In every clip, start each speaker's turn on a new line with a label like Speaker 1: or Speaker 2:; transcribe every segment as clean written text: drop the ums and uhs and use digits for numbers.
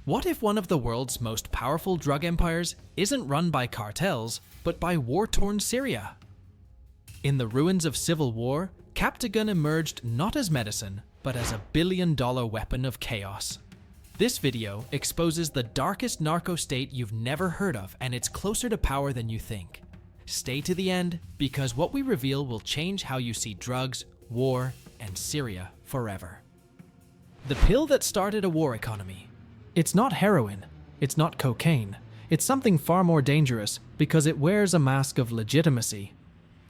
Speaker 1: What if one of the world's most powerful drug empires isn't run by cartels, but by war-torn Syria? In the ruins of civil war, Captagon emerged not as medicine, but as a billion-dollar weapon of chaos. This video exposes the darkest narco state you've never heard of, and it's closer to power than you think. Stay to the end, because what we reveal will change how you see drugs, war, and Syria forever. The pill that started a war economy. It's not heroin, it's not cocaine, it's something far more dangerous because it wears a mask of legitimacy.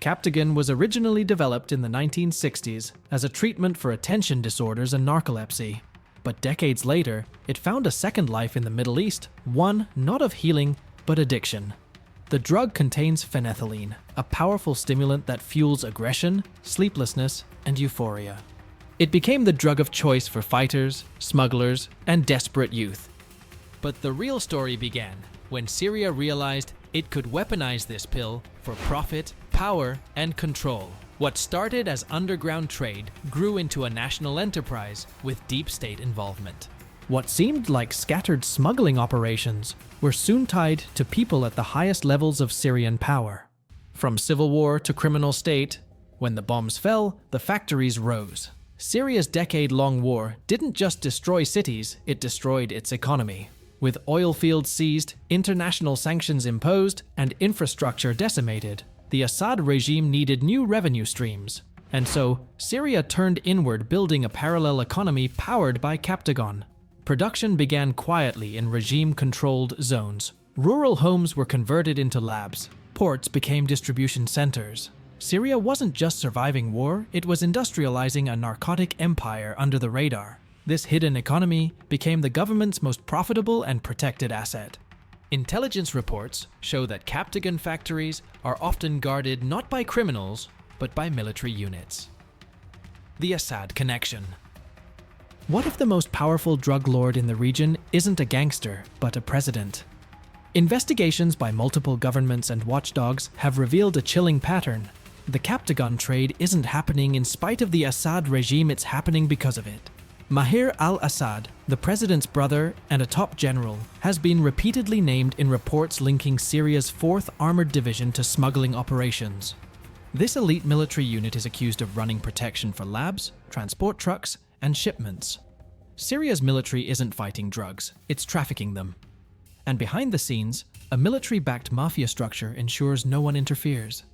Speaker 1: Captagon was originally developed in the 1960s as a treatment for attention disorders and narcolepsy. But decades later, it found a second life in the Middle East, one not of healing, but addiction. The drug contains phenethylene, a powerful stimulant that fuels aggression, sleeplessness, and euphoria. It became the drug of choice for fighters, smugglers, and desperate youth. But the real story began when Syria realized it could weaponize this pill for profit, power, and control. What started as underground trade grew into a national enterprise with deep state involvement. What seemed like scattered smuggling operations were soon tied to people at the highest levels of Syrian power. From civil war to criminal state, when the bombs fell, the factories rose. Syria's decade-long war didn't just destroy cities, it destroyed its economy. With oil fields seized, international sanctions imposed, and infrastructure decimated, the Assad regime needed new revenue streams. And so, Syria turned inward, building a parallel economy powered by Captagon. Production began quietly in regime-controlled zones. Rural homes were converted into labs. Ports became distribution centers. Syria wasn't just surviving war, it was industrializing a narcotic empire under the radar. This hidden economy became the government's most profitable and protected asset. Intelligence reports show that Captagon factories are often guarded not by criminals, but by military units. The Assad connection. What if the most powerful drug lord in the region isn't a gangster, but a president? Investigations by multiple governments and watchdogs have revealed a chilling pattern. The Captagon trade isn't happening in spite of the Assad regime, it's happening because of it. Maher al-Assad, the president's brother and a top general, has been repeatedly named in reports linking Syria's 4th Armored Division to smuggling operations. This elite military unit is accused of running protection for labs, transport trucks, and shipments. Syria's military isn't fighting drugs, it's trafficking them. And behind the scenes, a military-backed mafia structure ensures no one interferes.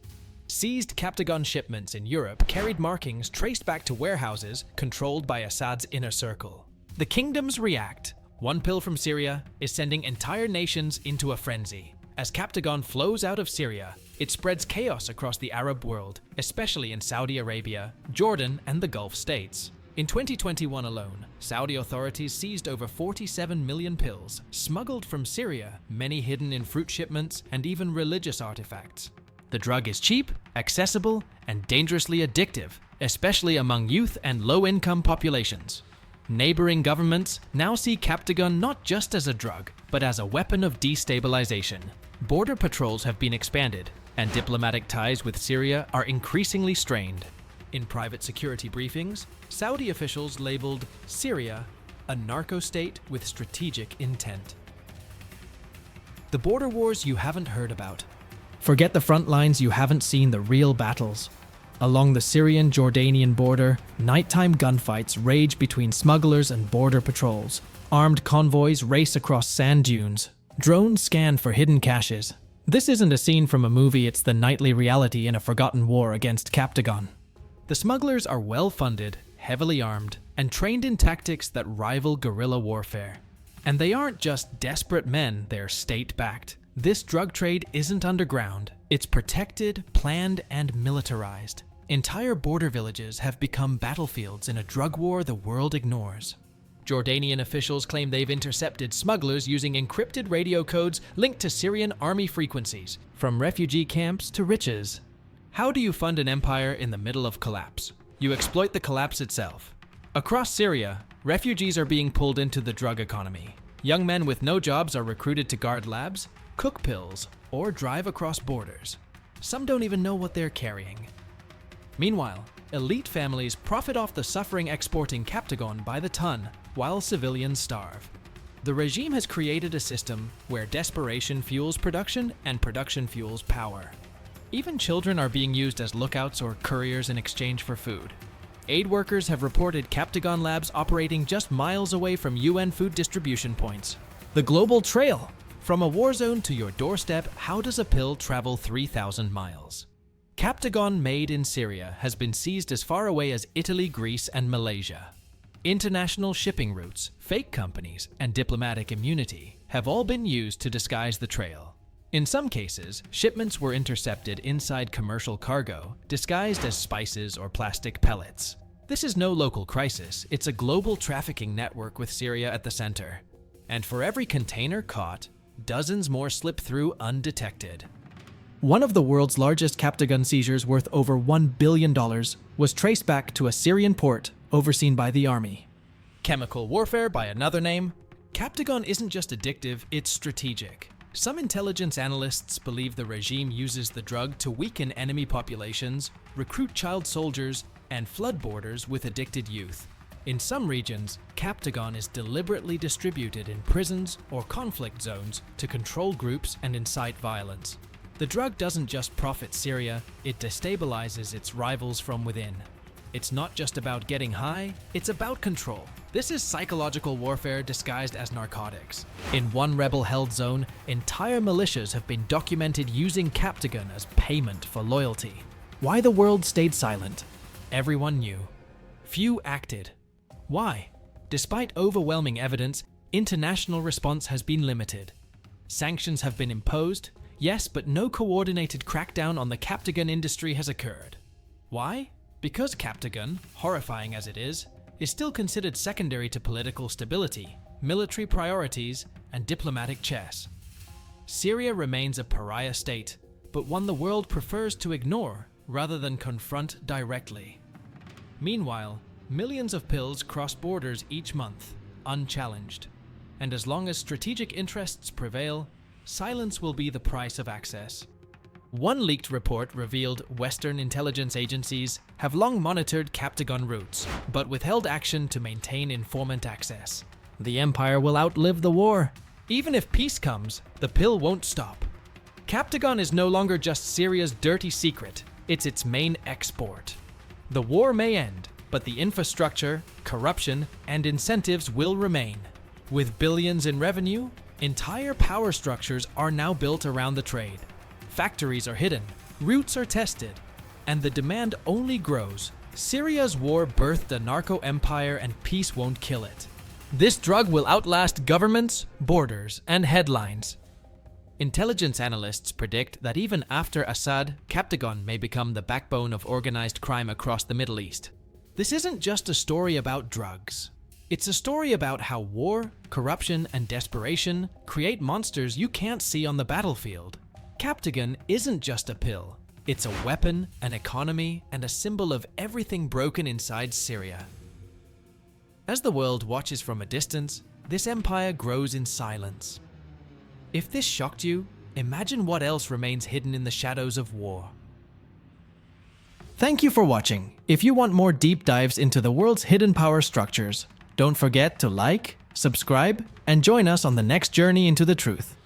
Speaker 1: Seized Captagon shipments in Europe carried markings traced back to warehouses controlled by Assad's inner circle. The kingdoms react. One pill from Syria is sending entire nations into a frenzy. As Captagon flows out of Syria, it spreads chaos across the Arab world, especially in Saudi Arabia, Jordan, and the Gulf states. In 2021 alone, Saudi authorities seized over 47 million pills, smuggled from Syria, many hidden in fruit shipments, and even religious artifacts. The drug is cheap, accessible, and dangerously addictive, especially among youth and low-income populations. Neighboring governments now see Captagon not just as a drug, but as a weapon of destabilization. Border patrols have been expanded, and diplomatic ties with Syria are increasingly strained. In private security briefings, Saudi officials labeled Syria a narco-state with strategic intent. The border wars you haven't heard about. Forget the front lines, you haven't seen the real battles. Along the Syrian-Jordanian border, nighttime gunfights rage between smugglers and border patrols. Armed convoys race across sand dunes. Drones scan for hidden caches. This isn't a scene from a movie, it's the nightly reality in a forgotten war against Captagon. The smugglers are well-funded, heavily armed, and trained in tactics that rival guerrilla warfare. And they aren't just desperate men, they're state-backed. This drug trade isn't underground, it's protected, planned, and militarized. Entire border villages have become battlefields in a drug war the world ignores. Jordanian officials claim they've intercepted smugglers using encrypted radio codes linked to Syrian army frequencies, from refugee camps to riches. How do you fund an empire in the middle of collapse? You exploit the collapse itself. Across Syria, refugees are being pulled into the drug economy. Young men with no jobs are recruited to guard labs, cook pills, or drive across borders. Some don't even know what they're carrying. Meanwhile, elite families profit off the suffering exporting Captagon by the ton, while civilians starve. The regime has created a system where desperation fuels production and production fuels power. Even children are being used as lookouts or couriers in exchange for food. Aid workers have reported Captagon labs operating just miles away from UN food distribution points. The global trail. From a war zone to your doorstep, how does a pill travel 3,000 miles? Captagon made in Syria has been seized as far away as Italy, Greece, and Malaysia. International shipping routes, fake companies, and diplomatic immunity have all been used to disguise the trail. In some cases, shipments were intercepted inside commercial cargo, disguised as spices or plastic pellets. This is no local crisis, it's a global trafficking network with Syria at the center. And for every container caught, dozens more slip through undetected. One of the world's largest Captagon seizures, worth over $1 billion, was traced back to a Syrian port overseen by the army. Chemical warfare by another name, Captagon isn't just addictive, it's strategic. Some intelligence analysts believe the regime uses the drug to weaken enemy populations, recruit child soldiers, and flood borders with addicted youth. In some regions, Captagon is deliberately distributed in prisons or conflict zones to control groups and incite violence. The drug doesn't just profit Syria, it destabilizes its rivals from within. It's not just about getting high, it's about control. This is psychological warfare disguised as narcotics. In one rebel-held zone, entire militias have been documented using Captagon as payment for loyalty. Why the world stayed silent? Everyone knew. Few acted. Why? Despite overwhelming evidence, international response has been limited. Sanctions have been imposed, yes, but no coordinated crackdown on the Captagon industry has occurred. Why? Because Captagon, horrifying as it is still considered secondary to political stability, military priorities, and diplomatic chess. Syria remains a pariah state, but one the world prefers to ignore rather than confront directly. Meanwhile, millions of pills cross borders each month, unchallenged. And as long as strategic interests prevail, silence will be the price of access. One leaked report revealed Western intelligence agencies have long monitored Captagon routes, but withheld action to maintain informant access. The empire will outlive the war. Even if peace comes, the pill won't stop. Captagon is no longer just Syria's dirty secret, it's its main export. The war may end, but the infrastructure, corruption, and incentives will remain. With billions in revenue, entire power structures are now built around the trade. Factories are hidden, routes are tested, and the demand only grows. Syria's war birthed a narco-empire and peace won't kill it. This drug will outlast governments, borders, and headlines. Intelligence analysts predict that even after Assad, Captagon may become the backbone of organized crime across the Middle East. This isn't just a story about drugs. It's a story about how war, corruption, and desperation create monsters you can't see on the battlefield. Captagon isn't just a pill. It's a weapon, an economy, and a symbol of everything broken inside Syria. As the world watches from a distance, this empire grows in silence. If this shocked you, imagine what else remains hidden in the shadows of war. Thank you for watching. If you want more deep dives into the world's hidden power structures, don't forget to like, subscribe, and join us on the next journey into the truth.